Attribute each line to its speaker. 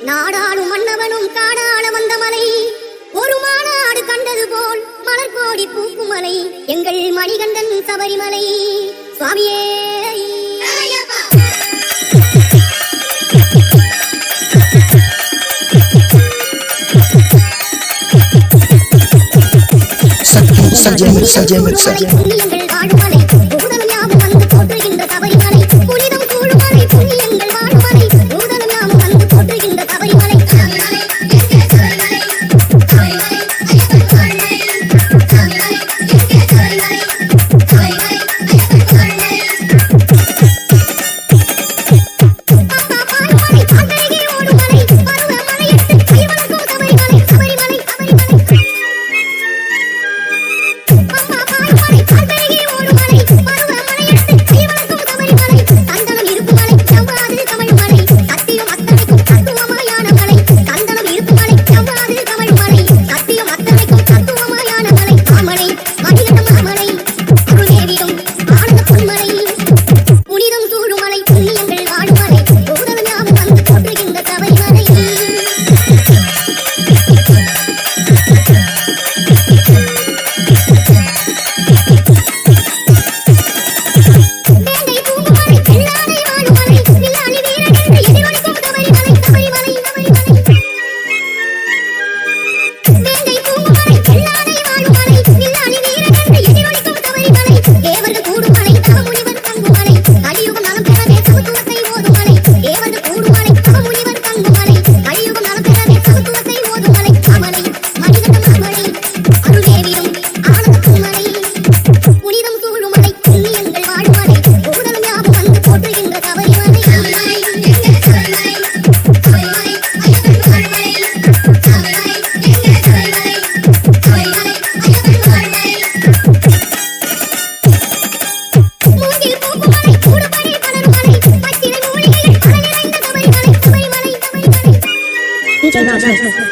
Speaker 1: நாடாளும் மன்னவனும் காடாள வந்த மலை, ஒரு மாநாடு கண்டது போல் மலர்கோடி பூக்கும் மலை, எங்கள் மணிகண்டன் சபரிமலை சுவாமியே. புண்ணியங்கள் வாழுமலை, பூதலம் யாவும் வந்து போற்றுகின்ற சபரிமலை, புனிதம் கூழுமலை, புண்ணியங்கள் வாழுமலை, பூதலம் யாவும் வந்து போற்றுகின்ற சபரிமலை. DJ Raj.